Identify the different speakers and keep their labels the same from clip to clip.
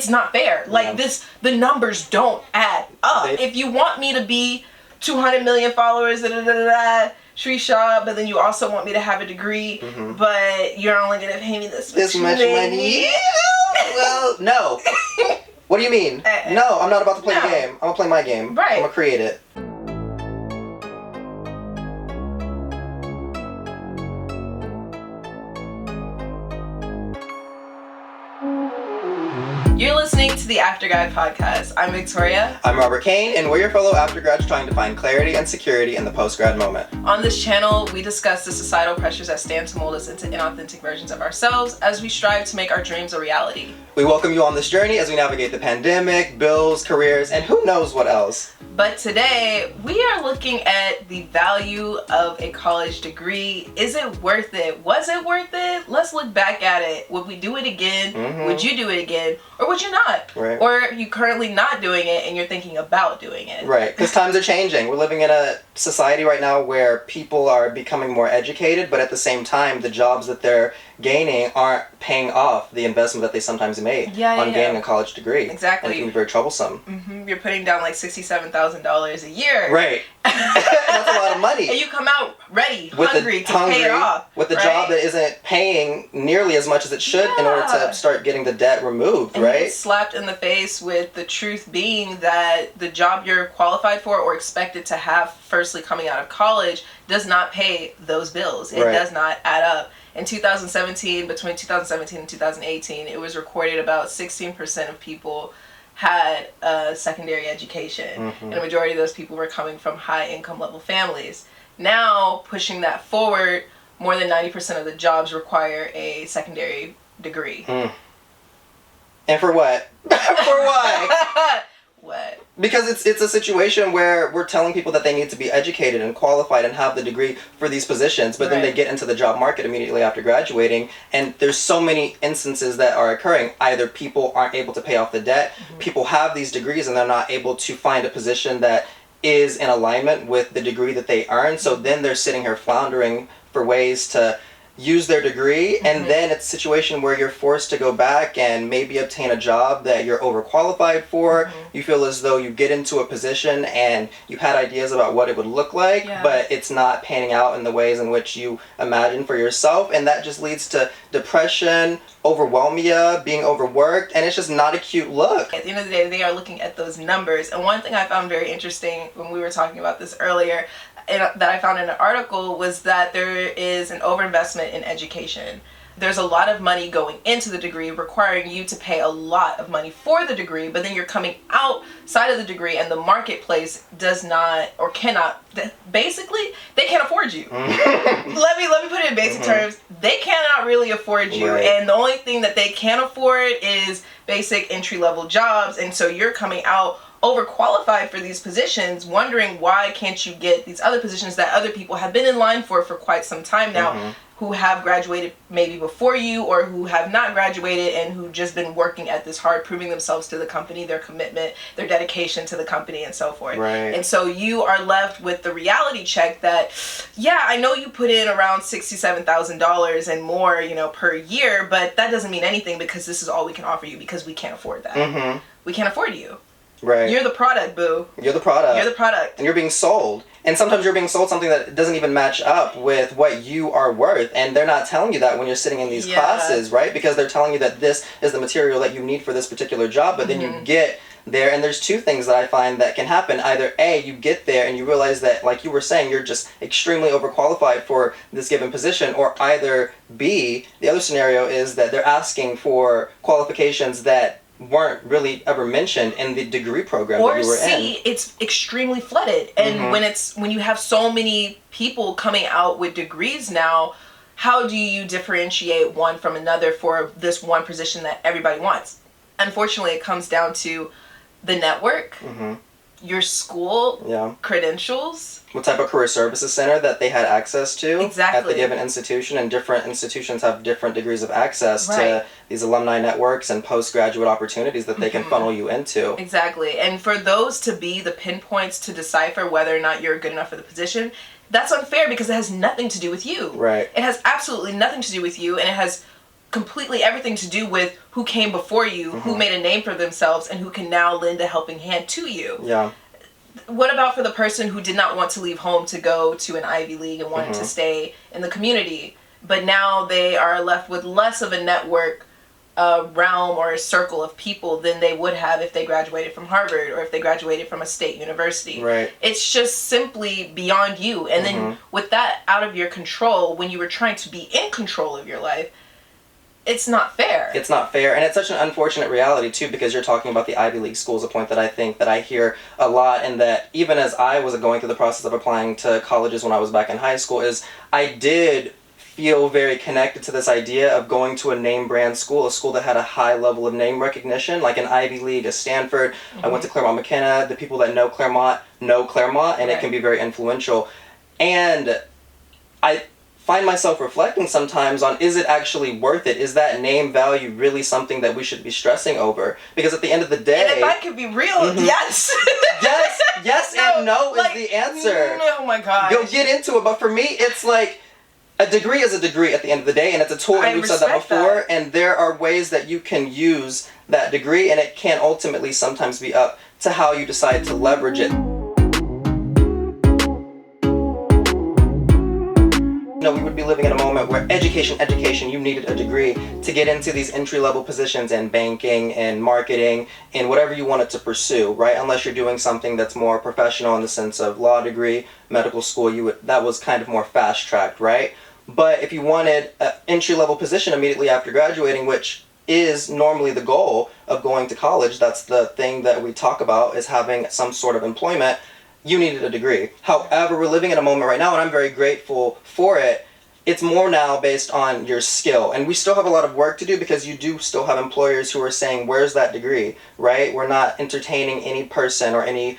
Speaker 1: it's not fair. Like the numbers don't add up. If you want me to be 200 million followers, Sri Shah, but then you also want me to have a degree, but you're only gonna pay me this much money.
Speaker 2: Well, no. What do you mean? No, I'm not about to play the game. I'm gonna play my game.
Speaker 1: Right.
Speaker 2: I'm gonna create it.
Speaker 1: You're listening to the Aftergrad podcast. I'm Victoria.
Speaker 2: I'm Robert Kane, and we're your fellow Aftergrads trying to find clarity and security in the post-grad moment.
Speaker 1: On this channel, we discuss the societal pressures that stand to mold us into inauthentic versions of ourselves as we strive to make our dreams a reality.
Speaker 2: We welcome you on this journey as we navigate the pandemic, bills, careers, and who knows what else.
Speaker 1: But today, we are looking at the value of a college degree. Is it worth it? Was it worth it? Let's look back at it. Would we do it again? Would you do it again? Or would you not?
Speaker 2: Right.
Speaker 1: Or are you currently not doing it and you're thinking about doing it?
Speaker 2: Right, because times are changing. We're living in a society right now where people are becoming more educated, but at the same time, the jobs that they're gaining aren't paying off the investment that they sometimes made on gaining a college degree.
Speaker 1: Exactly.
Speaker 2: And it can be very troublesome.
Speaker 1: You're putting down like $67,000 a year.
Speaker 2: Right. That's a lot of money.
Speaker 1: And you come out ready, hungry to pay it off.
Speaker 2: With a job that isn't paying nearly as much as it should in order to start getting the debt removed,
Speaker 1: and
Speaker 2: right?
Speaker 1: You get slapped in the face with the truth being that the job you're qualified for or expected to have firstly coming out of college does not pay those bills. It does not add up. In 2017, between 2017 and 2018, it was recorded about 16% of people had a secondary education, and a majority of those people were coming from high income level families. Now, pushing that forward, more than 90% of the jobs require a secondary degree.
Speaker 2: And for what? For why?
Speaker 1: What?
Speaker 2: Because it's a situation where we're telling people that they need to be educated and qualified and have the degree for these positions, but then they get into the job market immediately after graduating, and there's so many instances that are occurring. Either people aren't able to pay off the debt, people have these degrees and they're not able to find a position that is in alignment with the degree that they earn, so then they're sitting here floundering for ways to use their degree, and then it's a situation where you're forced to go back and maybe obtain a job that you're overqualified for. You feel as though you get into a position and you had ideas about what it would look like, but it's not panning out in the ways in which you imagine for yourself, and that just leads to depression, overwhelmia, being overworked, and it's just not a cute look.
Speaker 1: At the end of the day, they are looking at those numbers, and one thing I found very interesting when we were talking about this earlier that I found in an article was that there is an overinvestment in education. There's a lot of money going into the degree, requiring you to pay a lot of money for the degree, but then you're coming outside of the degree and the marketplace does not or cannot, basically, they can't afford you. let me put it in basic terms. They cannot really afford you, and the only thing that they can afford is basic entry-level jobs, and so you're coming out overqualified for these positions, wondering why can't you get these other positions that other people have been in line for quite some time now, who have graduated maybe before you or who have not graduated and who just been working at this hard, proving themselves to the company, their commitment, their dedication to the company, and so forth. And so you are left with the reality check that, I know you put in around $67,000 and more, per year, but that doesn't mean anything because this is all we can offer you because we can't afford that. We can't afford you. You're the product, boo.
Speaker 2: You're the product.
Speaker 1: You're the product.
Speaker 2: And you're being sold. And sometimes you're being sold something that doesn't even match up with what you are worth. And they're not telling you that when you're sitting in these classes, right? Because they're telling you that this is the material that you need for this particular job. But then you get there, and there's two things that I find that can happen. Either A, you get there and you realize that, like you were saying, you're just extremely overqualified for this given position. Or either B, the other scenario is that they're asking for qualifications that weren't really ever mentioned in the degree program that you were in. Or
Speaker 1: C, it's extremely flooded. And when you have so many people coming out with degrees now, how do you differentiate one from another for this one position that everybody wants? Unfortunately, it comes down to the network, your school, credentials,
Speaker 2: what type of career services center that they had access to at the given institution, and different institutions have different degrees of access to these alumni networks and postgraduate opportunities that they can funnel you into.
Speaker 1: Exactly. And for those to be the pinpoints to decipher whether or not you're good enough for the position, that's unfair because it has nothing to do with you.
Speaker 2: Right.
Speaker 1: It has absolutely nothing to do with you, and it has completely everything to do with who came before you, who made a name for themselves, and who can now lend a helping hand to you.
Speaker 2: Yeah.
Speaker 1: What about for the person who did not want to leave home to go to an Ivy League and wanted to stay in the community, but now they are left with less of a network realm or a circle of people than they would have if they graduated from Harvard or if they graduated from a state university.
Speaker 2: Right.
Speaker 1: It's just simply beyond you. And then with that out of your control, when you were trying to be in control of your life, it's not fair.
Speaker 2: It's not fair, and it's such an unfortunate reality too, because you're talking about the Ivy League schools, a point that I think that I hear a lot, and that even as I was going through the process of applying to colleges when I was back in high school, is I did feel very connected to this idea of going to a name brand school, a school that had a high level of name recognition, like an Ivy League, a Stanford. I went to Claremont McKenna. The people that know Claremont, and it can be very influential. And I find myself reflecting sometimes on, is it actually worth it? Is that name value really something that we should be stressing over? Because at the end of the day...
Speaker 1: And if I could be real, yes!
Speaker 2: yes and no is the answer.
Speaker 1: Oh my gosh.
Speaker 2: Go get into it. But for me, it's like, a degree is a degree at the end of the day, and it's a tool, and we've said that before, and there are ways that you can use that degree, and it can ultimately sometimes be up to how you decide to leverage it. We would be living in a moment where education, you needed a degree to get into these entry-level positions in banking and marketing and whatever you wanted to pursue, right? Unless you're doing something that's more professional in the sense of law degree, medical school, that was kind of more fast-tracked, right? But if you wanted an entry-level position immediately after graduating, which is normally the goal of going to college, that's the thing that we talk about, is having some sort of employment, you needed a degree. However, we're living in a moment right now, and I'm very grateful for it. It's more now based on your skill. And we still have a lot of work to do, because you do still have employers who are saying, where's that degree, right? We're not entertaining any person or any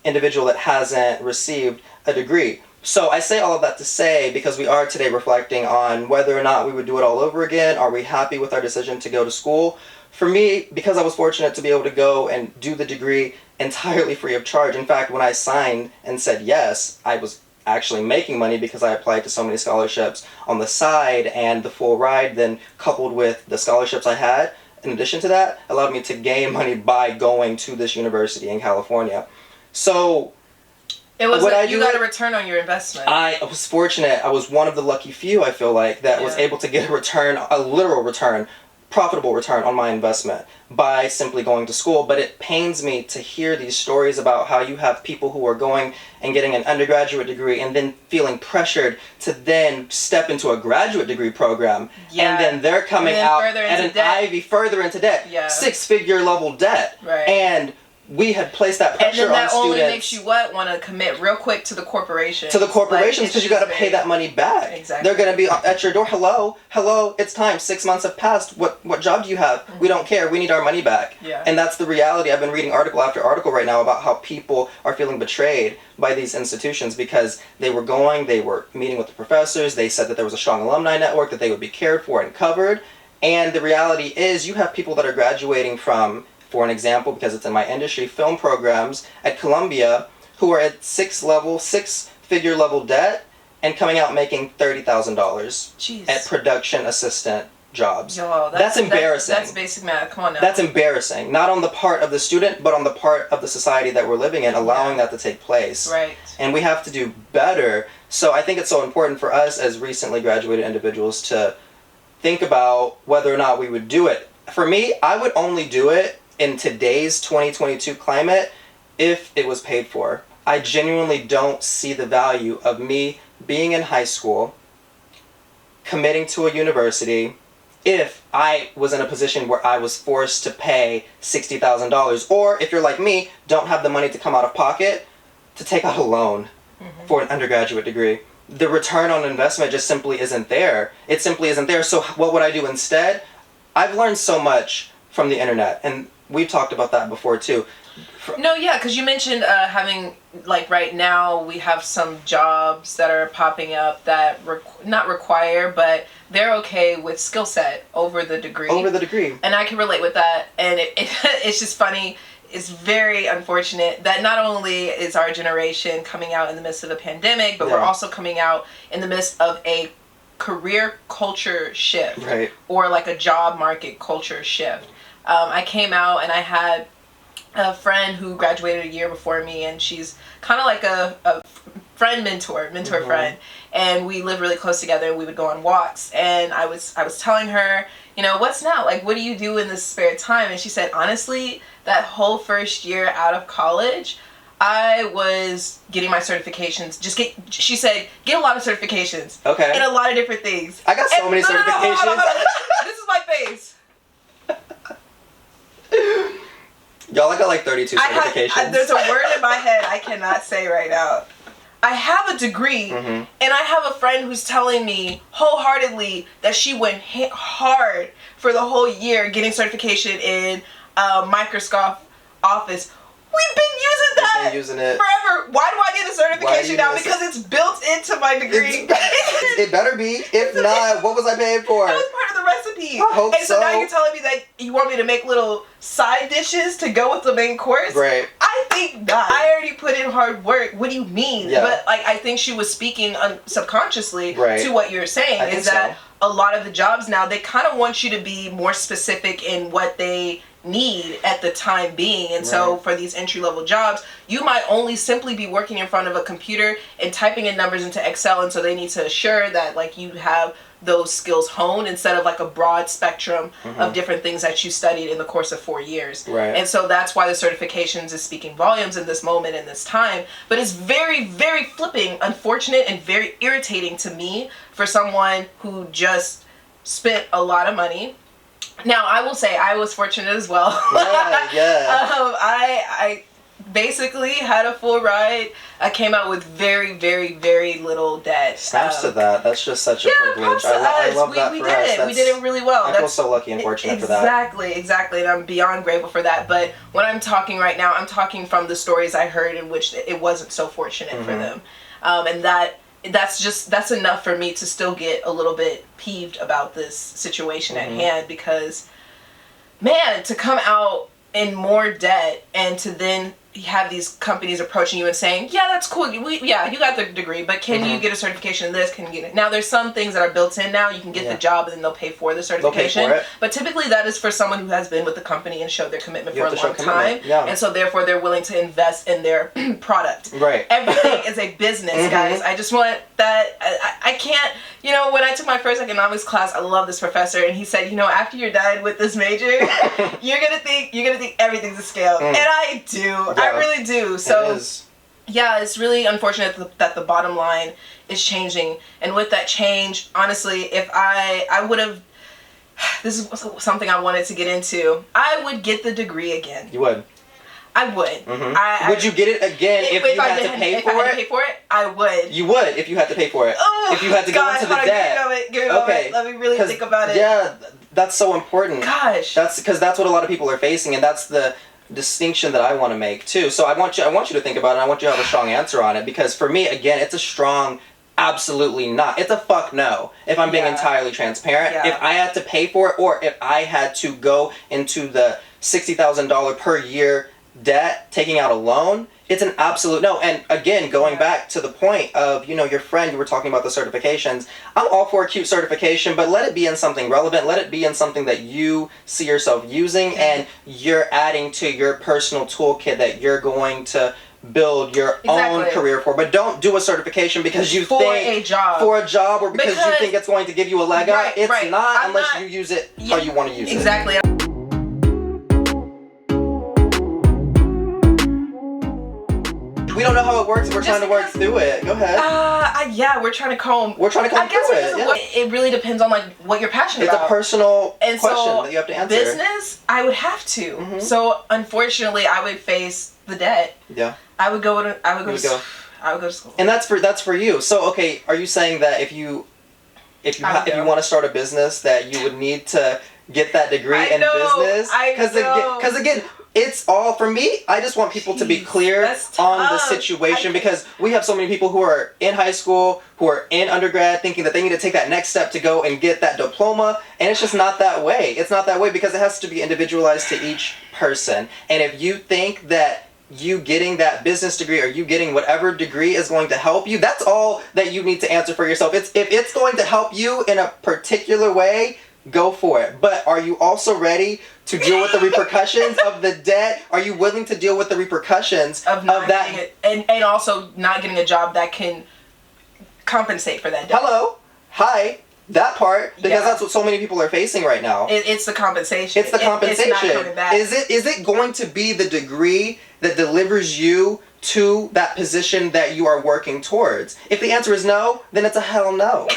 Speaker 2: individual that hasn't received a degree. So I say all of that to say, because we are today reflecting on whether or not we would do it all over again. Are we happy with our decision to go to school? For me, because I was fortunate to be able to go and do the degree entirely free of charge. In fact, when I signed and said yes, I was actually making money because I applied to so many scholarships on the side, and the full ride then coupled with the scholarships I had in addition to that allowed me to gain money by going to this university in California. So
Speaker 1: it was you got a return on your investment.
Speaker 2: I was fortunate. I was one of the lucky few, I feel like, that was able to get a return, a literal return, profitable return on my investment by simply going to school. But it pains me to hear these stories about how you have people who are going and getting an undergraduate degree and then feeling pressured to then step into a graduate degree program, and then they're coming out at an Ivy further into debt, 6-figure level debt, and we had placed that pressure on students.
Speaker 1: And then that only makes you want to commit real quick to the corporations.
Speaker 2: To the corporations, because you got to pay that money back.
Speaker 1: Exactly.
Speaker 2: They're going to be at your door. Hello, it's time. 6 months have passed. What job do you have? We don't care. We need our money back. And that's the reality. I've been reading article after article right now about how people are feeling betrayed by these institutions, because they were meeting with the professors. They said that there was a strong alumni network, that they would be cared for and covered. And the reality is, you have people that are graduating from, for an example, because it's in my industry, film programs at Columbia, who are at 6-figure level debt and coming out making $30,000 at production assistant jobs.
Speaker 1: Yo,
Speaker 2: that's embarrassing.
Speaker 1: That's basic math. Come on now.
Speaker 2: That's embarrassing. Not on the part of the student, but on the part of the society that we're living in, allowing that to take place.
Speaker 1: Right.
Speaker 2: And we have to do better. So I think it's so important for us as recently graduated individuals to think about whether or not we would do it. For me, I would only do it in today's 2022 climate if it was paid for. I genuinely don't see the value of me being in high school, committing to a university, if I was in a position where I was forced to pay $60,000, or if you're like me, don't have the money to come out of pocket to take out a loan for an undergraduate degree. The return on investment just simply isn't there. It simply isn't there. So what would I do instead? I've learned so much from the internet, and we've talked about that before too.
Speaker 1: No, yeah, because you mentioned having, like, right now we have some jobs that are popping up that not require, but they're okay with skill set over the degree. And I can relate with that. And it's just funny. It's very unfortunate that not only is our generation coming out in the midst of a pandemic, but we're also coming out in the midst of a career culture shift,
Speaker 2: right,
Speaker 1: or like a job market culture shift. I came out and I had a friend who graduated a year before me, and she's kind of like a friend mentor friend, and we lived really close together, and we would go on walks, and I was telling her, you know, what's now, like, what do you do in this spare time? And she said, honestly, that whole first year out of college, I was getting my certifications. She said, get a lot of certifications.
Speaker 2: Okay.
Speaker 1: In a lot of different things.
Speaker 2: I got so many certifications.
Speaker 1: Hold on. This is my face.
Speaker 2: Y'all, I got like 32 certifications.
Speaker 1: There's a word in my head I cannot say right now. I have a degree, and I have a friend who's telling me wholeheartedly that she went hard for the whole year getting certification in Microsoft Office. We've been using it forever. Why do I get a certification now? Because it's built into my degree.
Speaker 2: It better be. If not, what was I paying for?
Speaker 1: That was part of the recipe.
Speaker 2: I hope
Speaker 1: so now you're telling me that you want me to make little side dishes to go with the main course?
Speaker 2: Right.
Speaker 1: I think not. I already put in hard work. What do you mean?
Speaker 2: Yeah.
Speaker 1: But like, I think she was speaking subconsciously to what you're saying.
Speaker 2: I
Speaker 1: is that a lot of the jobs now, they kind of want you to be more specific in what they need at the time being. And so for these entry-level jobs, you might only simply be working in front of a computer and typing in numbers into Excel, and so they need to assure that like you have those skills honed instead of like a broad spectrum of different things that you studied in the course of 4 years. And so that's why the certifications is speaking volumes in this moment, in this time. But it's very, very flipping, unfortunate, and very irritating to me for someone who just spent a lot of money. Now, I will say I was fortunate as well. I basically had a full ride. I came out with very, very, very little debt.
Speaker 2: Snaps to that. That's just such a privilege. I love that for us.
Speaker 1: We did it really well.
Speaker 2: I feel so lucky and fortunate for that.
Speaker 1: Exactly. And I'm beyond grateful for that. But when I'm talking right now, I'm talking from the stories I heard in which it wasn't so fortunate for them. And that's enough for me to still get a little bit peeved about this situation at hand, because man, to come out in more debt and to then have these companies approaching you and saying, yeah, that's cool, you got the degree, but can you get a certification in this? Can you get it? Now, there's some things that are built in now. You can get the job and then they'll pay for the certification. But typically that is for someone who has been with the company and showed their commitment for a long time. And so therefore they're willing to invest in their product. Everything is a business, guys. I just want that. I can't, you know, when I took my first economics class, I love this professor, and he said, you know, after you're done with this major, you're gonna think everything's a scale. And I do. I really do. So yeah, it's really unfortunate that the bottom line is changing. And with that change, honestly, if I would have, this is something I wanted to get into, I would get the degree again.
Speaker 2: You would?
Speaker 1: I would.
Speaker 2: Would you get it again if you had to pay for it?
Speaker 1: If I had to pay for it, I would.
Speaker 2: You would if you had to pay for it. If you had to go into the debt.
Speaker 1: Give me a moment. Let me really think about it.
Speaker 2: Yeah, that's so important.
Speaker 1: Gosh.
Speaker 2: That's because that's what a lot of people are facing, and that's the distinction that I want to make too. So I want you to think about it, and I want you to have a strong answer on it, because for me, again, it's a strong absolutely not. It's a fuck no, if I'm being entirely transparent. If I had to pay for it, or if I had to go into the $60,000 per year debt, taking out a loan, it's an absolute no. And again, going back to the point of, you know, your friend, you were talking about the certifications. I'm all for a cute certification, but let it be in something relevant. Let it be in something that you see yourself using and you're adding to your personal toolkit that you're going to build your own career for. But don't do a certification because you think for a job or because you think it's going to give you a leg up. It's not unless you use it how you want to use it.
Speaker 1: Exactly.
Speaker 2: We don't know how it works. We're trying to work through it. Go ahead.
Speaker 1: Yeah, we're trying to comb.
Speaker 2: We're trying to comb through it.
Speaker 1: It really depends on like what you're passionate about.
Speaker 2: It's a personal question that you have to answer.
Speaker 1: Business, I would have to. So unfortunately, I would face the debt.
Speaker 2: Yeah.
Speaker 1: I would go to school.
Speaker 2: And that's for you. So okay, are you saying that if you want to start a business that you would need to get that degree in business? Because again, it's all, for me, I just want people to be clear on the situation, because we have so many people who are in high school, who are in undergrad, thinking that they need to take that next step to go and get that diploma, and it's just not that way. It's not that way because it has to be individualized to each person. And if you think that you getting that business degree or you getting whatever degree is going to help you, that's all that you need to answer for yourself. If it's going to help you in a particular way, go for it. But are you also ready to deal with the repercussions of the debt? Are you willing to deal with the repercussions of that?
Speaker 1: And also not getting a job that can compensate for that debt.
Speaker 2: Hello. Hi. That part, because that's what so many people are facing right now.
Speaker 1: It's the compensation.
Speaker 2: It's the compensation.
Speaker 1: It's not coming back.
Speaker 2: Is it going to be the degree that delivers you to that position that you are working towards? If the answer is no, then it's a hell no.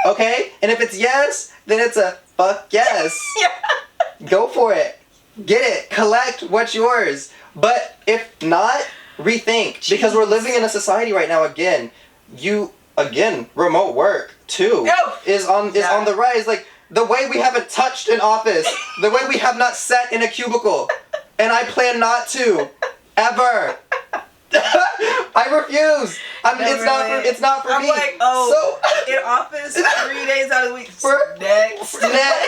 Speaker 2: Okay? And if it's yes, then it's a fuck yes.
Speaker 1: Yeah.
Speaker 2: Go for it. Get it. Collect what's yours. But if not, rethink. Jeez. Because we're living in a society right now, remote work too is on the rise. Like, the way we haven't touched an office, the way we have not sat in a cubicle, and I plan not to ever. I refuse. It's not for
Speaker 1: I'm
Speaker 2: me.
Speaker 1: Like, in office 3 days out of the week. Next.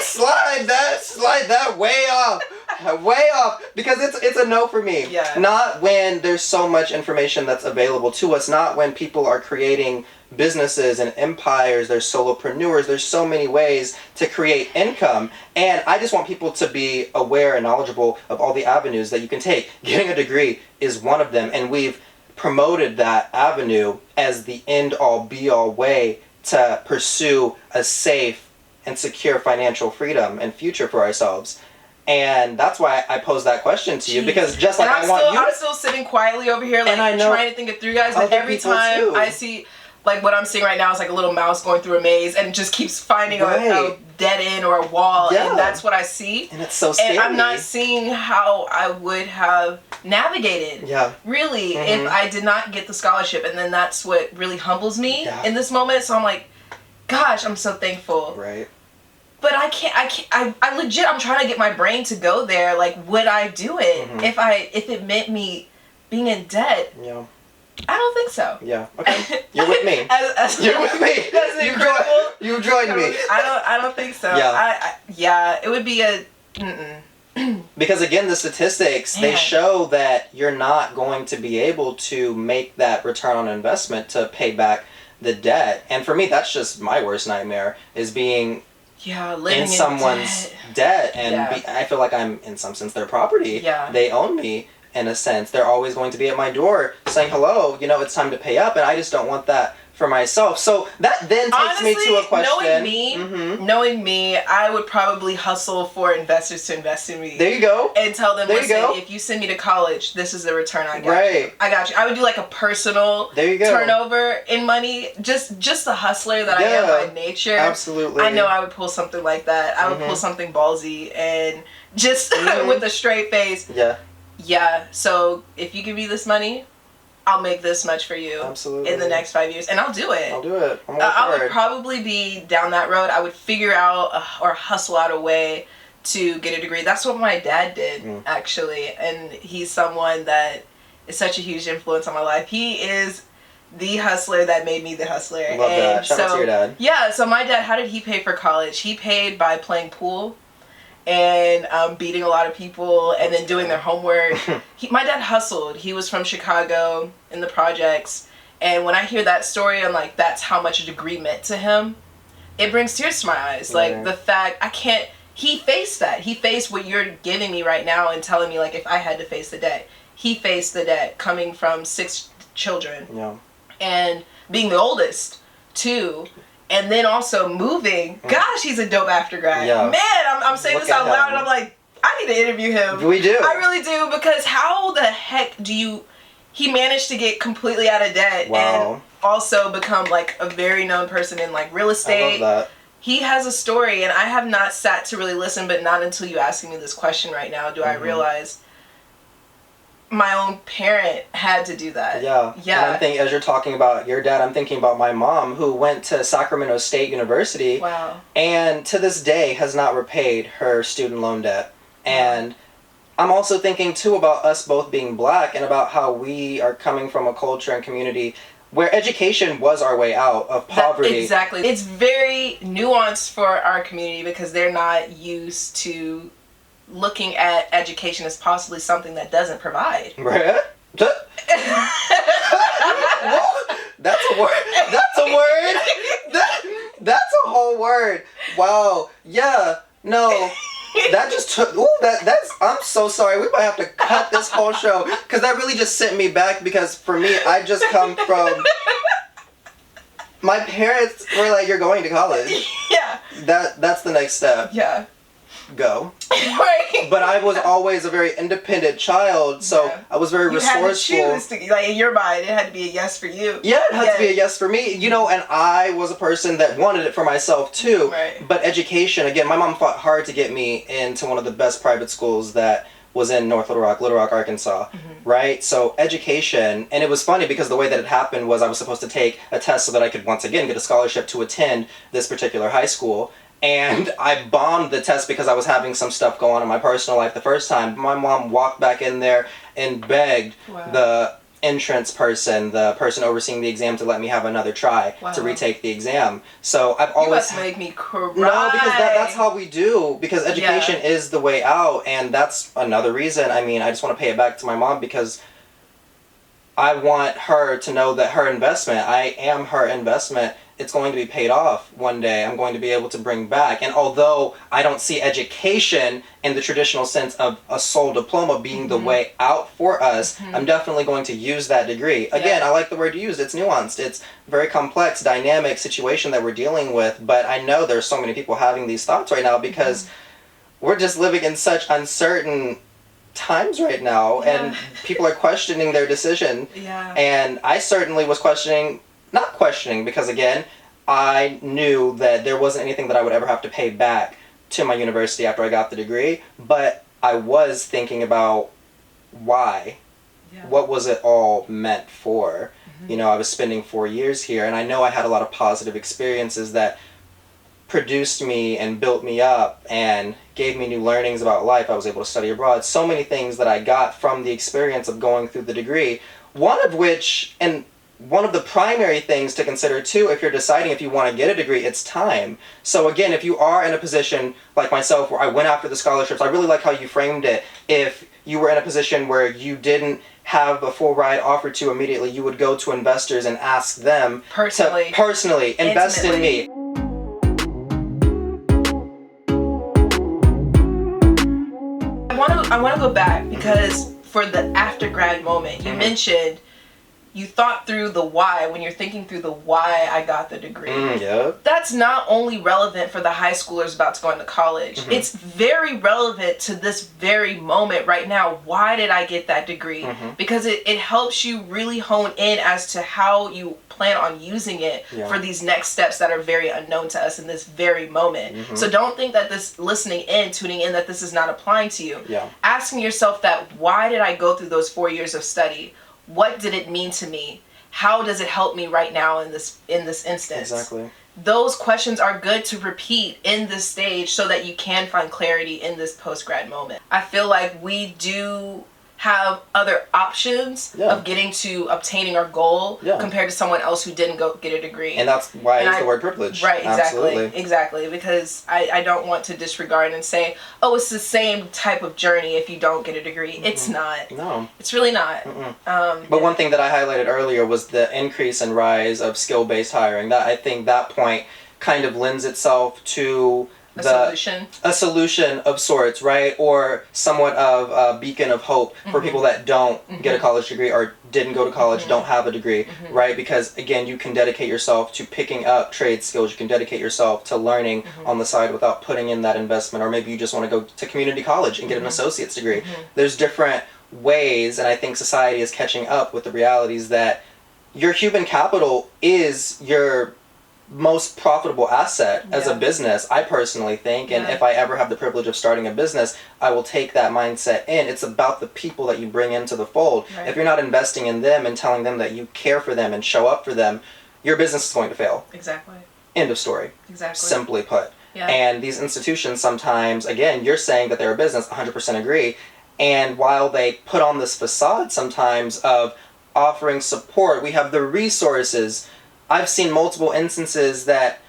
Speaker 2: Slide that way off, because it's a no for me.
Speaker 1: Yeah.
Speaker 2: Not when there's so much information that's available to us. Not when people are creating businesses and empires. There's solopreneurs. There's so many ways to create income, and I just want people to be aware and knowledgeable of all the avenues that you can take. Getting a degree is one of them, and we've promoted that avenue as the end-all be-all way to pursue a safe and secure financial freedom and future for ourselves. And that's why I posed that question to you, because just like
Speaker 1: I'm still sitting quietly over here, like, trying to think it through, guys. But every time I see, like, what I'm seeing right now is like a little mouse going through a maze and just keeps finding a dead end or a wall, and that's what I see.
Speaker 2: And it's so scary.
Speaker 1: And I'm not seeing how I would have navigated, really, if I did not get the scholarship. And then that's what really humbles me in this moment. So I'm like, gosh, I'm so thankful.
Speaker 2: Right.
Speaker 1: But I legit, I'm trying to get my brain to go there. Like, would I do it if it meant me being in debt?
Speaker 2: Yeah.
Speaker 1: I don't think so.
Speaker 2: Yeah. Okay. You're with me. You're with me. You joined me.
Speaker 1: I don't think so.
Speaker 2: Yeah.
Speaker 1: It would be a.
Speaker 2: Because again, the statistics, they show that you're not going to be able to make that return on investment to pay back the debt. And for me, that's just my worst nightmare, is being
Speaker 1: living
Speaker 2: in someone's debt. And I feel like I'm, in some sense, their property.
Speaker 1: Yeah.
Speaker 2: They own me. In a sense, they're always going to be at my door saying, hello, it's time to pay up, and I just don't want that for myself. So that then takes me to a question.
Speaker 1: Knowing me, I would probably hustle for investors to invest in me.
Speaker 2: There you go.
Speaker 1: And tell them, listen, if you send me to college, this is the return I got you. I got you. I would do like a personal turnover in money. Just a hustler that I am by nature.
Speaker 2: Absolutely.
Speaker 1: I know I would pull something like that. I would pull something ballsy and just with a straight face. Yeah, so if you give me this money, I'll make this much for you in the next 5 years, and I'll do it. I would probably be down that road. I would figure out or hustle out a way to get a degree. That's what my dad did, actually, and he's someone that is such a huge influence on my life. He is the hustler that made me the hustler.
Speaker 2: Love that. Shout out to your dad.
Speaker 1: Yeah, so my dad, how did he pay for college? He paid by playing pool and beating a lot of people and then doing their homework. My dad hustled. He was from Chicago in the projects, and when I hear that story, I'm like, that's how much a degree meant to him. It brings tears to my eyes. Like, the fact he faced that. He faced what you're giving me right now and telling me, like, if I had to face the debt. He faced the debt coming from 6 children and being the oldest too. And then also moving. Gosh, he's a dope Aftergrad. Man, I'm saying this out loud, and I'm like, I need to interview him.
Speaker 2: We do.
Speaker 1: I really do, because how the heck he managed to get completely out of debt and also become like a very known person in like real estate.
Speaker 2: I love that.
Speaker 1: He has a story, and I have not sat to really listen, but not until you asking me this question right now do I realize my own parent had to do that.
Speaker 2: Yeah. And I'm thinking, as you're talking about your dad, I'm thinking about my mom, who went to Sacramento State University.
Speaker 1: Wow.
Speaker 2: And to this day has not repaid her student loan debt. And I'm also thinking too about us both being black, and about how we are coming from a culture and community where education was our way out of poverty.
Speaker 1: Exactly. It's very nuanced for our community, because they're not used to looking at education as possibly something that doesn't provide.
Speaker 2: Right? That's a word. That's a word. That's a whole word. Wow. Yeah. No. That just took. Ooh, that's. I'm so sorry. We might have to cut this whole show because that really just sent me back. Because for me, I just come from. My parents were like, "You're going to college."
Speaker 1: Yeah.
Speaker 2: That's the next step.
Speaker 1: Yeah.
Speaker 2: Go.
Speaker 1: Right.
Speaker 2: But I was always a very independent child, so
Speaker 1: yeah.
Speaker 2: I was very resourceful.
Speaker 1: You had to choose to, like, in your mind, it had to be a yes for you.
Speaker 2: Yeah, it had to be a yes for me. You know, and I was a person that wanted it for myself too.
Speaker 1: Right.
Speaker 2: But education, again, my mom fought hard to get me into one of the best private schools that was in North Little Rock, Arkansas. Mm-hmm. Right? So education, and it was funny because the way that it happened was I was supposed to take a test so that I could once again get a scholarship to attend this particular high school. And I bombed the test because I was having some stuff go on in my personal life the first time. My mom walked back in there and begged the entrance person, the person overseeing the exam, to let me have another try to retake the exam. So I've always...
Speaker 1: You must make me cry.
Speaker 2: No, because that's how we do. Because education is the way out. And that's another reason. I mean, I just want to pay it back to my mom because I want her to know that her investment, I am her investment, it's going to be paid off one day. I'm going to be able to bring back. And although I don't see education in the traditional sense of a sole diploma being the way out for us, I'm definitely going to use that degree. Again, I like the word you used. It's nuanced. It's very complex, dynamic situation that we're dealing with. But I know there's so many people having these thoughts right now because we're just living in such uncertain times right now. And people are questioning their decision. And I certainly was not questioning, because again, I knew that there wasn't anything that I would ever have to pay back to my university after I got the degree, but I was thinking about why. What was it all meant for? You know, I was spending 4 years here, and I know I had a lot of positive experiences that produced me and built me up and gave me new learnings about life. I was able to study abroad. So many things that I got from the experience of going through the degree. One of which, and one of the primary things to consider too, if you're deciding if you want to get a degree, it's time. So again, if you are in a position like myself where I went after the scholarships, I really like how you framed it. If you were in a position where you didn't have a full ride offered to you immediately, you would go to investors and ask them to personally invest in me.
Speaker 1: I want to go back because for the after-grad moment, you mentioned you thought through the why when you're thinking through the why I got the degree. That's not only relevant for the high schoolers about to go into college. It's very relevant to this very moment right now. Why did I get that degree? Because it helps you really hone in as to how you plan on using it for these next steps that are very unknown to us in this very moment. So don't think that this tuning in, that this is not applying to you. Asking yourself that, why did I go through those 4 years of study? What did it mean to me? How does it help me right now in this instance?
Speaker 2: Exactly.
Speaker 1: Those questions are good to repeat in this stage so that you can find clarity in this post-grad moment. I feel like we do have other options of getting to obtaining our goal compared to someone else who didn't go get a degree.
Speaker 2: And that's why I use the word privilege.
Speaker 1: Right, exactly.
Speaker 2: Absolutely.
Speaker 1: Exactly, because I don't want to disregard and say, oh, it's the same type of journey if you don't get a degree. It's not.
Speaker 2: No.
Speaker 1: It's really not.
Speaker 2: But one thing that I highlighted earlier was the increase and rise of skill-based hiring. That I think that point kind of lends itself to a solution of sorts, right? Or somewhat of a beacon of hope for people that don't get a college degree or didn't go to college, don't have a degree, right? Because again, you can dedicate yourself to picking up trade skills. You can dedicate yourself to learning on the side without putting in that investment. Or maybe you just want to go to community college and get an associate's degree. There's different ways, and I think society is catching up with the realities that your human capital is your most profitable asset as a business, I personally think. And if I ever have the privilege of starting a business, I will take that mindset in. It's about the people that you bring into the fold. If you're not investing in them and telling them that you care for them and show up for them, your business is going to fail.
Speaker 1: Exactly.
Speaker 2: End of story.
Speaker 1: Exactly.
Speaker 2: Simply put. And these institutions sometimes, again, you're saying that they're a business, 100% agree. And while they put on this facade sometimes of offering support, we have the resources. I've seen multiple instances that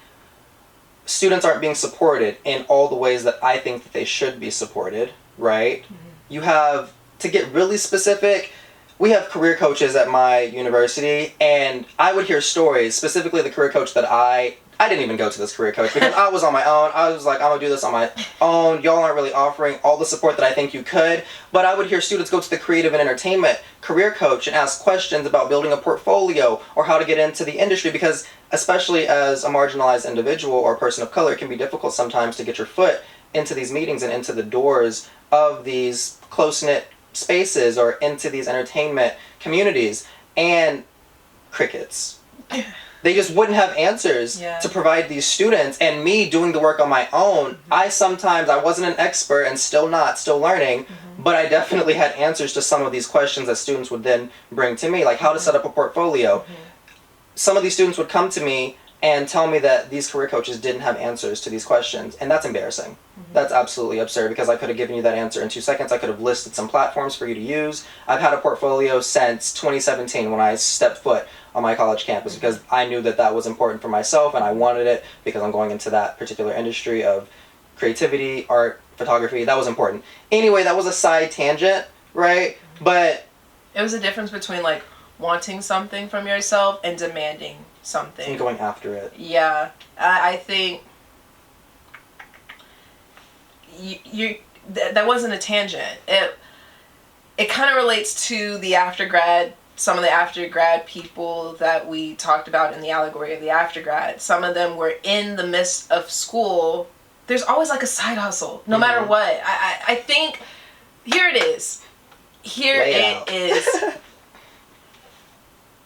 Speaker 2: students aren't being supported in all the ways that I think that they should be supported. right? You have, to get really specific, we have career coaches at my university, and I would hear stories, specifically the career coach that I didn't even go to this career coach because I was on my own. I was like, I'm going to do this on my own. Y'all aren't really offering all the support that I think you could. But I would hear students go to the creative and entertainment career coach and ask questions about building a portfolio or how to get into the industry, because especially as a marginalized individual or a person of color, it can be difficult sometimes to get your foot into these meetings and into the doors of these close-knit spaces or into these entertainment communities. And crickets. They just wouldn't have answers to provide these students. And me doing the work on my own, I wasn't an expert and still learning, but I definitely had answers to some of these questions that students would then bring to me, like how to set up a portfolio. Some of these students would come to me and tell me that these career coaches didn't have answers to these questions. And that's embarrassing. That's absolutely absurd, because I could have given you that answer in 2 seconds. I could have listed some platforms for you to use. I've had a portfolio since 2017 when I stepped foot on my college campus, because I knew that that was important for myself and I wanted it because I'm going into that particular industry of creativity, art, photography. That was important. Anyway, that was a side tangent, right? But
Speaker 1: it was a difference between like wanting something from yourself and demanding something.
Speaker 2: And going after it.
Speaker 1: Yeah. I think that wasn't a tangent. It kind of relates to the aftergrad, some of the aftergrad people that we talked about in the allegory of the aftergrad. Some of them were in the midst of school. There's always like a side hustle, no matter what. I think, here it is.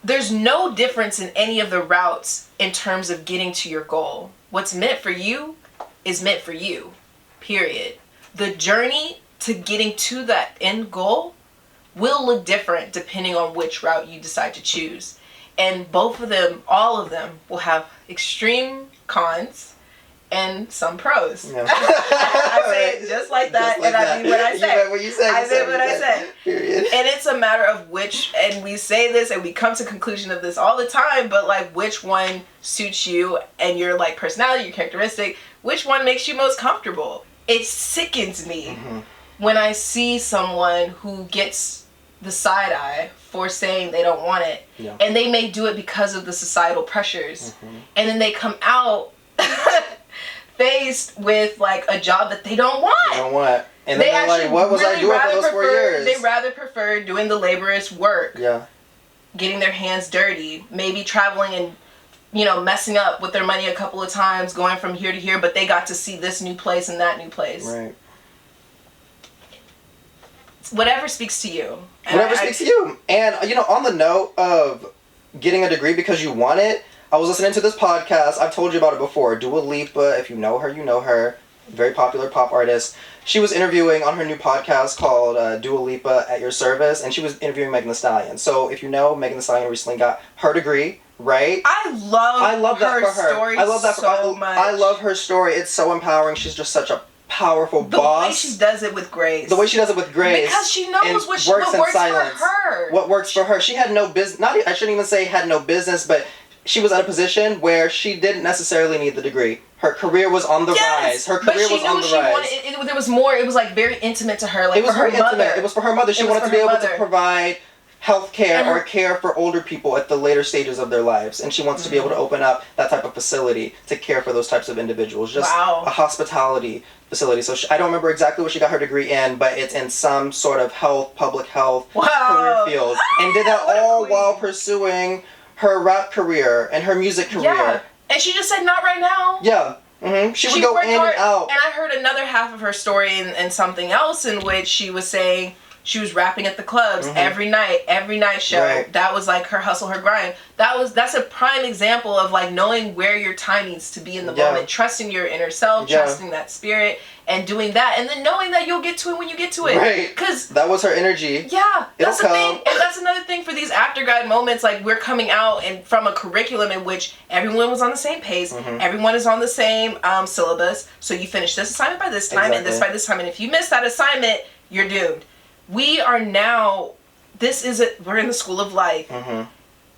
Speaker 1: There's no difference in any of the routes in terms of getting to your goal. What's meant for you is meant for you, period. The journey to getting to that end goal will look different depending on which route you decide to choose. And both of them, all of them, will have extreme cons and some pros. Yeah. I say it just like that, and I mean what I say. I mean what I say. Period. And it's a matter of which, and we say this and we come to conclusion of this all the time, but like which one suits you and your like personality, your characteristic, which one makes you most comfortable. It sickens me when I see someone who gets the side eye for saying they don't want it, and they may do it because of the societal pressures, and then they come out faced with like a job that they don't want.
Speaker 2: They don't want. And then they're like, what was I doing for those 4 years?
Speaker 1: They rather prefer doing the laborious work. Yeah. Getting their hands dirty, maybe traveling and, messing up with their money a couple of times, going from here to here, but they got to see this new place and that new place. Right. Whatever speaks to you.
Speaker 2: And speaks to you. And, on the note of getting a degree because you want it, I was listening to this podcast. I've told you about it before. Dua Lipa, if you know her, you know her. Very popular pop artist. She was interviewing on her new podcast called Dua Lipa at Your Service, and she was interviewing Megan Thee Stallion. So if you know, Megan Thee Stallion recently got her degree, right?
Speaker 1: I love that her story.
Speaker 2: I love that so much. I love her story. It's so empowering. She's just such a powerful boss.
Speaker 1: The way she does it with grace. Because she knows what works for her.
Speaker 2: What works for her. She had no business. I shouldn't even say had no business, but she was at a position where she didn't necessarily need the degree. Her career was on the rise. Her career was on the rise.
Speaker 1: There was more. It was like very intimate to her. Like, it was very intimate.
Speaker 2: It was for her mother. She wanted to be able to provide health care or care for older people at the later stages of their lives. And she wants to be able to open up that type of facility to care for those types of individuals. Just a hospitality facility. So I don't remember exactly what she got her degree in, but it's in some sort of public health career field. And did that all while pursuing her rap career and her music career.
Speaker 1: Yeah. And she just said, not right now.
Speaker 2: Yeah. She would go in and out.
Speaker 1: And I heard another half of her story in something else in which she was saying she was rapping at the clubs every night show. Right. That was like her hustle, her grind. That's a prime example of like knowing where your time needs to be in the moment, trusting your inner self, trusting that spirit, and doing that, and then knowing that you'll get to it when you get to it.
Speaker 2: Right. Because that was her energy.
Speaker 1: Yeah, that's the thing, and that's another thing for these aftergrad moments. Like we're coming out and from a curriculum in which everyone was on the same pace, everyone is on the same syllabus. So you finish this assignment by this time, and this by this time, and if you miss that assignment, you're doomed. We are now. We're in the school of life.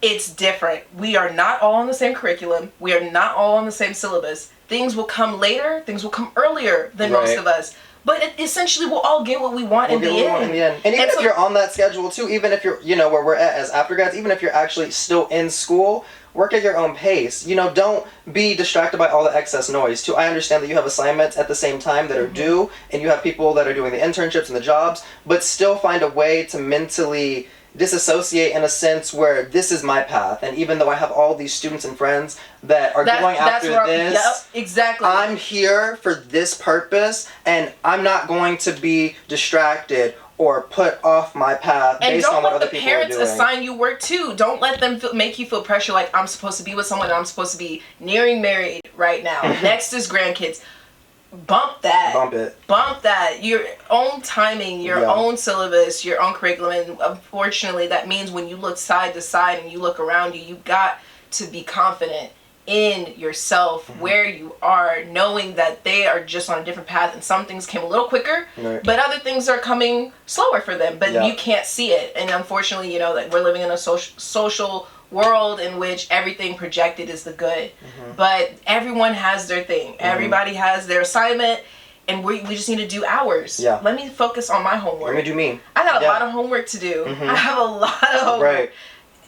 Speaker 1: It's different. We are not all on the same curriculum. We are not all on the same syllabus. Things will come later. Things will come earlier than most of us. But essentially, we'll all get what we want in the end.
Speaker 2: And even if you're on that schedule too, even if you're, where we're at as aftergrads, even if you're actually still in school, work at your own pace. Don't be distracted by all the excess noise too. I understand that you have assignments at the same time that are due, and you have people that are doing the internships and the jobs, but still find a way to mentally disassociate in a sense where this is my path, and even though I have all these students and friends that are going after this,
Speaker 1: yep, exactly.
Speaker 2: I'm here for this purpose, and I'm not going to be distracted or put off my path based on what other people are doing. And don't let the parents
Speaker 1: assign you work too. Don't let them make you feel pressure like I'm supposed to be with someone and I'm supposed to be nearing married right now. Next is grandkids. Bump that.
Speaker 2: Bump it.
Speaker 1: Bump that. Your own timing, your own syllabus, your own curriculum. And unfortunately, that means when you look side to side and you look around you, you got to be confident in yourself, where you are, knowing that they are just on a different path, and some things came a little quicker, but other things are coming slower for them, but you can't see it. And unfortunately, that we're living in a social world in which everything projected is the good, but everyone has their thing. Everybody has their assignment, and we just need to do ours. Let me focus on my homework.
Speaker 2: Let me do me.
Speaker 1: I got a lot of homework to do. I have a lot of homework.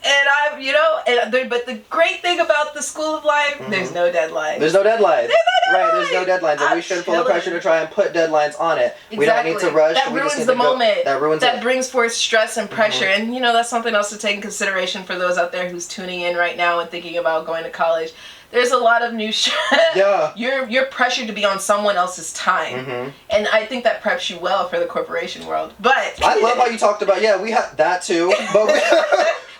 Speaker 1: And but the great thing about the school of life, there's no deadlines.
Speaker 2: There's no deadlines. There's no deadlines, and we shouldn't feel the pressure to try and put deadlines on it.
Speaker 1: Exactly.
Speaker 2: We don't need to rush.
Speaker 1: That ruins the moment.
Speaker 2: That
Speaker 1: brings forth stress and pressure, and that's something else to take in consideration for those out there who's tuning in right now and thinking about going to college. There's a lot of new shit. You're pressured to be on someone else's time, and I think that preps you well for the corporation world. But
Speaker 2: I love how you talked about we have that too, but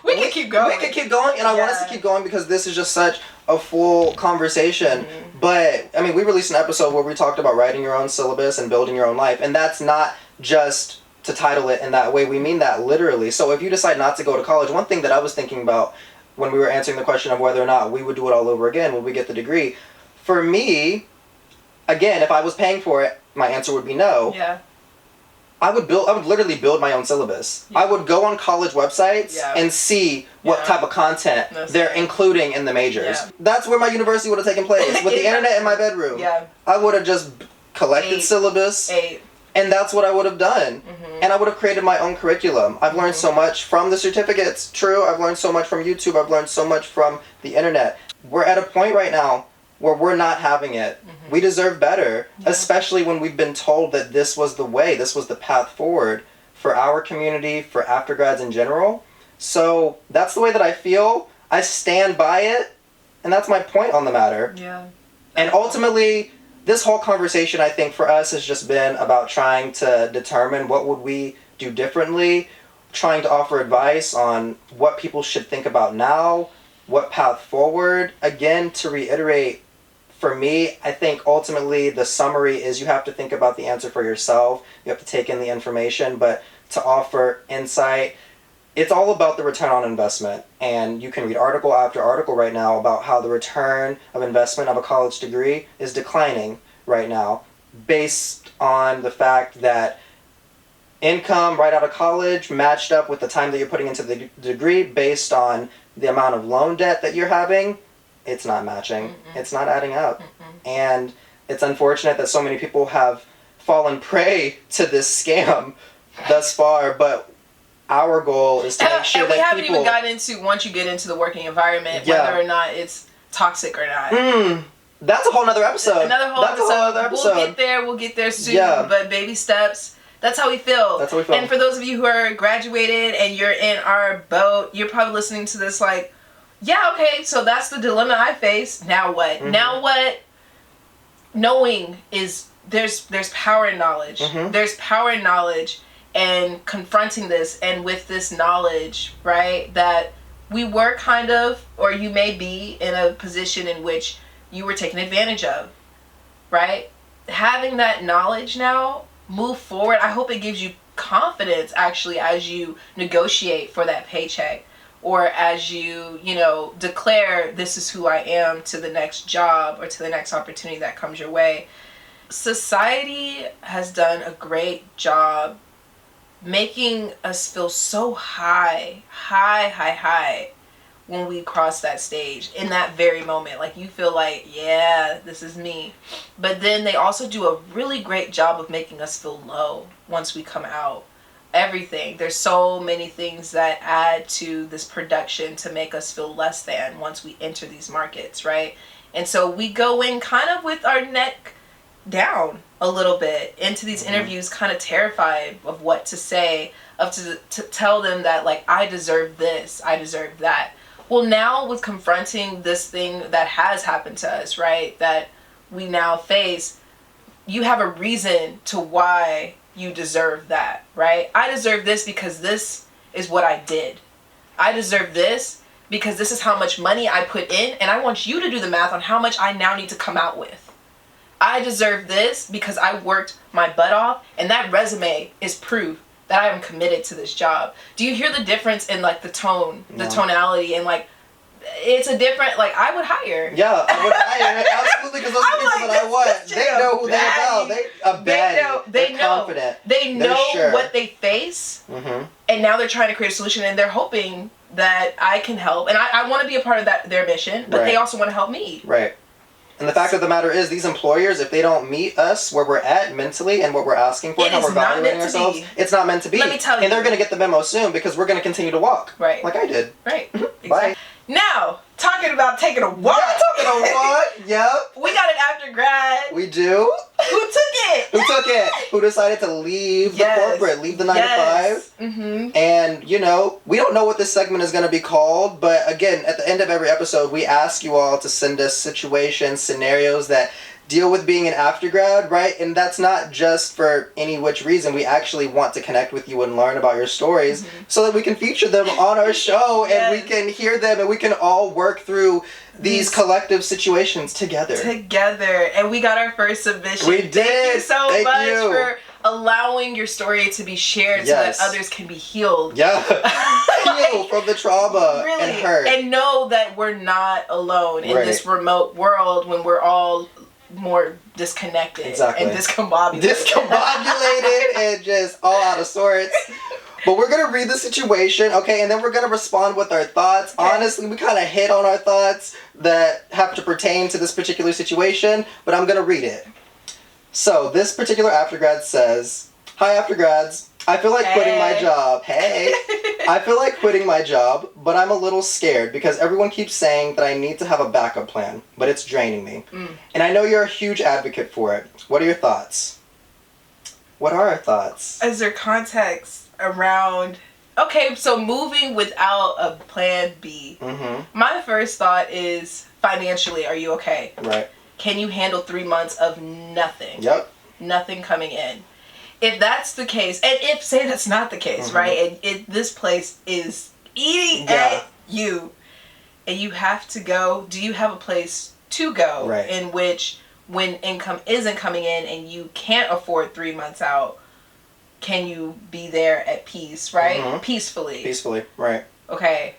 Speaker 1: we can keep going.
Speaker 2: We can keep going, and I want us to keep going because this is just such a full conversation. But I mean, we released an episode where we talked about writing your own syllabus and building your own life, and that's not just to title it in that way. We mean that literally. So if you decide not to go to college, one thing that I was thinking about when we were answering the question of whether or not we would do it all over again when we get the degree, for me, again, if I was paying for it, my answer would be no. I would literally build my own syllabus. I would go on college websites and see what type of content they're including in the majors. That's where my university would have taken place, with the internet in my bedroom. I would have just collected syllabus, and that's what I would have done. And I would have created my own curriculum. I've learned so much from the certificates, true. I've learned so much from YouTube. I've learned so much from the internet. We're at a point right now where we're not having it. We deserve better, especially when we've been told that this was the way, this was the path forward for our community, for aftergrads in general. So that's the way that I feel. I stand by it, and that's my point on the matter. And ultimately, this whole conversation, I think, for us has just been about trying to determine what would we do differently, trying to offer advice on what people should think about now, what path forward. Again, to reiterate, for me, I think ultimately the summary is you have to think about the answer for yourself. You have to take in the information, but to offer insight, it's all about the return on investment. And you can read article after article right now about how the return of investment of a college degree is declining right now, based on the fact that income right out of college matched up with the time that you're putting into the degree based on the amount of loan debt that you're having. It's not matching. It's not adding up. And it's unfortunate that so many people have fallen prey to this scam thus far, but our goal is to make sure that people... And we haven't even
Speaker 1: gotten into, once you get into the working environment, whether or not it's toxic or not.
Speaker 2: That's a whole nother episode.
Speaker 1: We'll get there soon, but baby steps. That's how we feel. And for those of you who are graduated and you're in our boat, you're probably listening to this like, okay, so that's the dilemma I face. Now what? Now what? Knowing is, there's power in knowledge. There's power in knowledge, and confronting this, and with this knowledge, right, that we were kind of, or you may be in a position in which you were taken advantage of, right? Having that knowledge now, move forward. I hope it gives you confidence actually as you negotiate for that paycheck, or as you declare this is who I am to the next job or to the next opportunity that comes your way. Society has done a great job making us feel so high when we cross that stage in that very moment. Like, you feel like, yeah, this is me. But then they also do a really great job of making us feel low once we come out. Everything. There's so many things that add to this production to make us feel less than once we enter these markets, right? And so we go in kind of with our neck down a little bit into these interviews, kind of terrified of what to say, of to tell them that, like, I deserve this, I deserve that. Well, now with confronting this thing that has happened to us, right, that we now face, you have a reason to why you deserve that, right? I deserve this because this is what I did. I deserve this because this is how much money I put in, and I want you to do the math on how much I now need to come out with. I deserve this because I worked my butt off, and that resume is proof that I am committed to this job. Do you hear the difference in, like, the tone, the tonality, and, like, it's a different, like, I would hire.
Speaker 2: Yeah, I would hire. Absolutely, because those are people that I want. They know who they're about. They're confident.
Speaker 1: They know sure. what they face, and now they're trying to create a solution, and they're hoping that I can help. And I want to be a part of their mission, but they also want to help me.
Speaker 2: Right. And the fact of the matter is, these employers, if they don't meet us where we're at mentally and what we're asking for and how we're evaluating ourselves, it's not meant to be.
Speaker 1: Let me tell you.
Speaker 2: And they're going to get the memo soon because we're going to continue to walk.
Speaker 1: Right.
Speaker 2: Like I did.
Speaker 1: Right.
Speaker 2: Exactly.
Speaker 1: Bye. Now, talking about taking a walk.
Speaker 2: Yeah, talking a walk. Yep.
Speaker 1: We got an Aftergrad.
Speaker 2: We do.
Speaker 1: Who took it?
Speaker 2: Who took it? Who decided to leave the corporate, leave the 9 to 5. And, you know, we don't know what this segment is going to be called, but again, at the end of every episode, we ask you all to send us situations, scenarios that deal with being an Aftergrad, right? And that's not just for any which reason. We actually want to connect with you and learn about your stories so that we can feature them on our show and we can hear them and we can all work through these collective situations together.
Speaker 1: And we got our first submission.
Speaker 2: We did.
Speaker 1: Thank you so much for allowing your story to be shared so that others can be healed.
Speaker 2: Yeah. Heal from the trauma and hurt.
Speaker 1: And know that we're not alone in this remote world when we're all more disconnected and discombobulated
Speaker 2: and just all out of sorts. But we're going to read the situation, okay, and then we're going to respond with our thoughts. Okay. Honestly, we kind of hit on our thoughts that have to pertain to this particular situation, but I'm going to read it. So, this particular Aftergrad says, "Hi, Aftergrads. I feel like quitting my job. Hey. I feel like quitting my job, but I'm a little scared because everyone keeps saying that I need to have a backup plan, but it's draining me. And I know you're a huge advocate for it. What are your thoughts?" What are our thoughts?
Speaker 1: Is there context around... Okay, so moving without a plan B. My first thought is, financially, are you okay?
Speaker 2: Right.
Speaker 1: Can you handle 3 months of nothing?
Speaker 2: Yep.
Speaker 1: Nothing coming in. If that's the case, and if, say that's not the case, right, and this place is eating at you, and you have to go, do you have a place to go in which, when income isn't coming in and you can't afford 3 months out, can you be there at peace, right? Peacefully.
Speaker 2: Peacefully, right.
Speaker 1: Okay.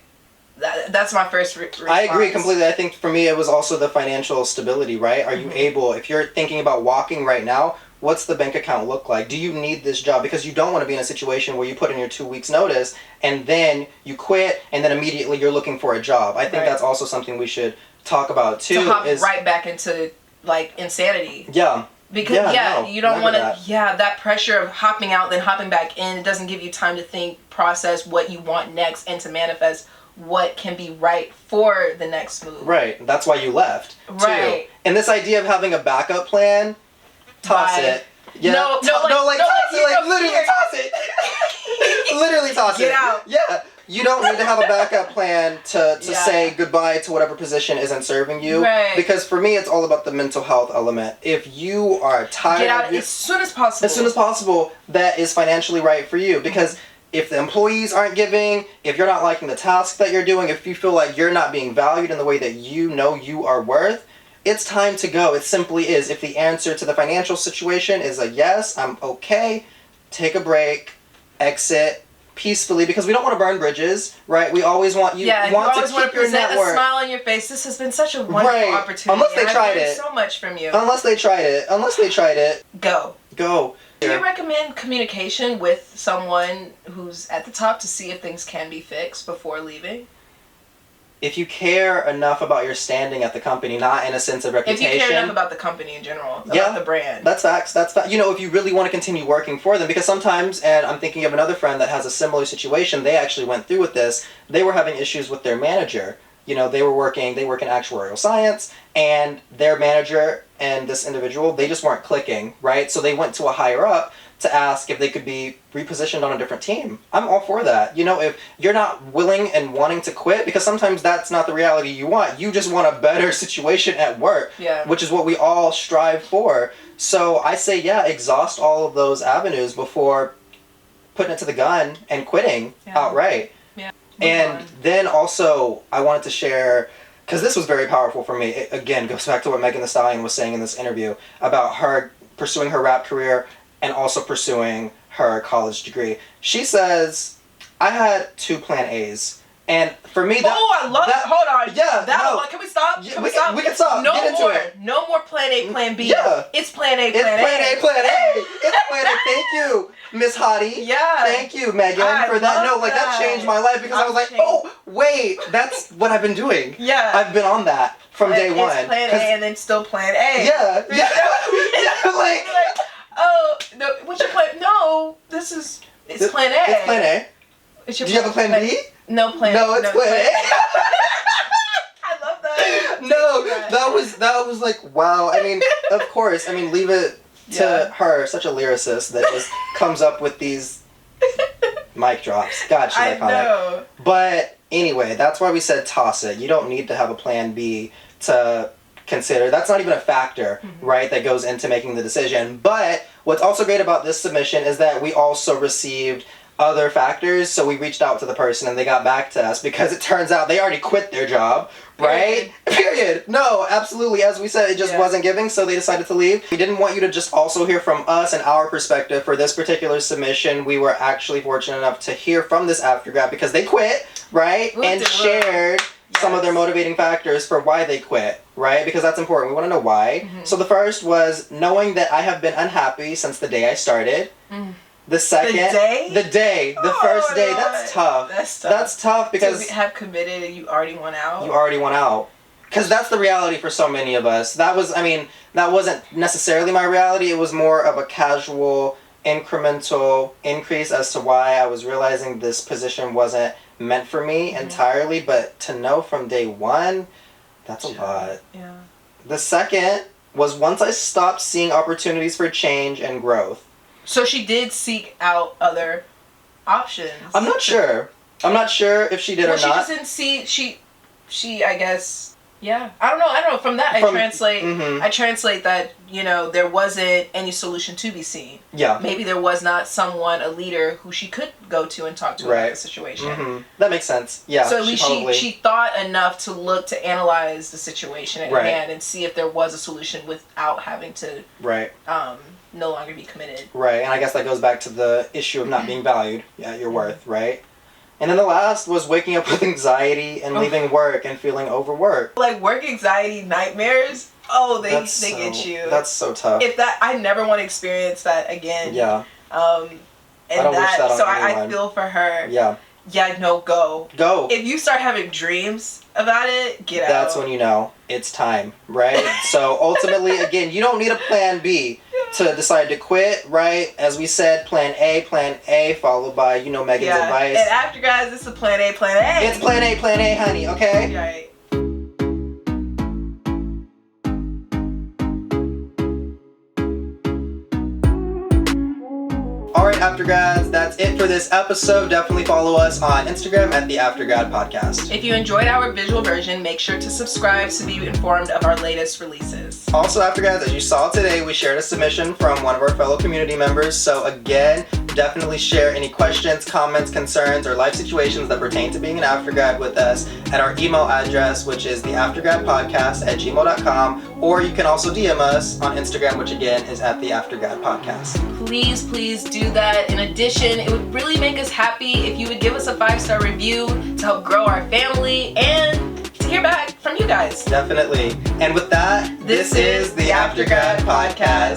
Speaker 1: That's my first response.
Speaker 2: I agree completely. I think for me it was also the financial stability, right? Are you able, if you're thinking about walking right now, what's the bank account look like? Do you need this job? Because you don't want to be in a situation where you put in your 2 weeks notice and then you quit and then immediately you're looking for a job. I think that's also something we should talk about too.
Speaker 1: To hop right back into, like, insanity.
Speaker 2: Yeah.
Speaker 1: Because, you don't want to, that pressure of hopping out, then hopping back in, it doesn't give you time to think, process what you want next, and to manifest what can be right for the next move.
Speaker 2: Right. That's why you left.
Speaker 1: Right.
Speaker 2: Too. And this idea of having a backup plan, toss it. Yeah.
Speaker 1: Toss it,
Speaker 2: literally toss it. Literally toss it.
Speaker 1: Get out.
Speaker 2: Yeah. You don't need to have a backup plan to say goodbye to whatever position isn't serving you.
Speaker 1: Right.
Speaker 2: Because for me, it's all about the mental health element. If you are tired,
Speaker 1: get out as soon as possible.
Speaker 2: As soon as possible, that is financially right for you. Because if the employees aren't giving, if you're not liking the task that you're doing, if you feel like you're not being valued in the way that you know you are worth, it's time to go. It simply is. If the answer to the financial situation is a yes, I'm okay, take a break, exit peacefully, because we don't want to burn bridges, right? We always want you want to keep your network.
Speaker 1: A smile on your face. This has been such a wonderful opportunity.
Speaker 2: Unless they tried it.
Speaker 1: So much from you.
Speaker 2: Unless they tried it.
Speaker 1: Go.
Speaker 2: Do
Speaker 1: you recommend communication with someone who's at the top to see if things can be fixed before leaving?
Speaker 2: if you care enough about your standing at the company, not in a sense of reputation.
Speaker 1: If you care enough about the company in general, about the brand.
Speaker 2: That's facts. That's fact. You know, if you really want to continue working for them, because sometimes, and I'm thinking of another friend that has a similar situation, they actually went through with this. They were having issues with their manager. You know, they work in actuarial science, and their manager and this individual, they just weren't clicking, right? So they went to a higher up to ask if they could be repositioned on a different team. I'm all for that. You know, if you're not willing and wanting to quit, because sometimes that's not the reality you want. You just want a better situation at work, which is what we all strive for. So I say, exhaust all of those avenues before putting it to the gun and quitting outright.
Speaker 1: Yeah.
Speaker 2: And then also, I wanted to share, because this was very powerful for me. It, again, goes back to what Megan Thee Stallion was saying in this interview about her pursuing her rap career and also pursuing her college degree. She says, I had 2 plan A's. And for me, that...
Speaker 1: Oh, I love that. Hold on.
Speaker 2: Yeah.
Speaker 1: Can we stop? Can we stop?
Speaker 2: We can stop.
Speaker 1: No
Speaker 2: Get into
Speaker 1: more.
Speaker 2: it.
Speaker 1: No more plan A, plan B.
Speaker 2: Yeah.
Speaker 1: It's plan A,
Speaker 2: It's
Speaker 1: plan A.
Speaker 2: plan A, plan A. It's plan A. Thank you, Miss Hottie.
Speaker 1: Yeah.
Speaker 2: Thank you, Megan, for that. No, like, that changed my life, because I was like, oh, wait, that's what I've been doing.
Speaker 1: Yeah.
Speaker 2: I've been on that from day one.
Speaker 1: It's plan A and then still plan A.
Speaker 2: Yeah. Like,
Speaker 1: oh, no, what's your plan? No, it's plan A.
Speaker 2: It's plan A. Do you have a plan B?
Speaker 1: No plan.
Speaker 2: No, it's plan A.
Speaker 1: I love that.
Speaker 2: No, that was like, wow. I mean, of course. I mean, leave it to her, such a lyricist that just comes up with these mic drops. God, she's iconic. I know. But anyway, that's why we said toss it. You don't need to have a plan B to consider. That's not even a factor, right, that goes into making the decision. But what's also great about this submission is that we also received other factors. So we reached out to the person and they got back to us, because it turns out they already quit their job, right? Period. No, absolutely. As we said, it just wasn't giving, so they decided to leave. We didn't want you to just also hear from us and our perspective for this particular submission. We were actually fortunate enough to hear from this Aftergrad, because they quit, right? And shared some of their motivating factors for why they quit, right? Because that's important. We want to know why. So the first was knowing that I have been unhappy since the day I started. The second, the first day, that's tough. That's tough because
Speaker 1: to have committed and you already want out.
Speaker 2: You already want out. Because that's the reality for so many of us. That wasn't necessarily my reality. It was more of a casual, incremental increase as to why I was realizing this position wasn't meant for me entirely. But to know from day one, that's a lot.
Speaker 1: Yeah.
Speaker 2: The second was once I stopped seeing opportunities for change and growth.
Speaker 1: So she did seek out other options.
Speaker 2: I'm not sure. I'm not sure if she did or not.
Speaker 1: She just didn't see. She. I guess. Yeah. I don't know. From that, I translate that, there wasn't any solution to be seen.
Speaker 2: Yeah.
Speaker 1: Maybe there was not someone, a leader, who she could go to and talk to about the situation.
Speaker 2: That makes sense. Yeah.
Speaker 1: So at least she thought enough to look to analyze the situation at hand and see if there was a solution without having to no longer be committed. Right.
Speaker 2: And I guess that goes back to the issue of not being valued at your worth, right? And then the last was waking up with anxiety and leaving work and feeling overworked.
Speaker 1: Like work anxiety nightmares. Oh, they get you.
Speaker 2: That's so tough.
Speaker 1: I never want to experience that again.
Speaker 2: Yeah.
Speaker 1: I don't wish that on anyone. I feel for her.
Speaker 2: Yeah.
Speaker 1: Yeah, no, go.
Speaker 2: Go.
Speaker 1: If you start having dreams about it, get out.
Speaker 2: That's when you know it's time, right? So ultimately, again, you don't need a plan B to decide to quit, right? As we said, plan A, followed by, Megan's advice.
Speaker 1: And after, guys, this is plan A.
Speaker 2: It's plan A, honey, okay?
Speaker 1: Right.
Speaker 2: Alright, Aftergrads, that's it for this episode. Definitely follow us on Instagram at the Aftergrad Podcast.
Speaker 1: If you enjoyed our visual version, make sure to subscribe to be informed of our latest releases.
Speaker 2: Also, Aftergrads, as you saw today, we shared a submission from one of our fellow community members. So again, definitely share any questions, comments, concerns, or life situations that pertain to being an Aftergrad with us at our email address, which is theaftergradpodcast@gmail.com, or you can also DM us on Instagram, which again is at the Aftergrad Podcast.
Speaker 1: Please do that. In addition, it would really make us happy if you would give us a 5-star review to help grow our family and to hear back from you guys.
Speaker 2: Definitely. And with that, this is the Aftergrad Podcast.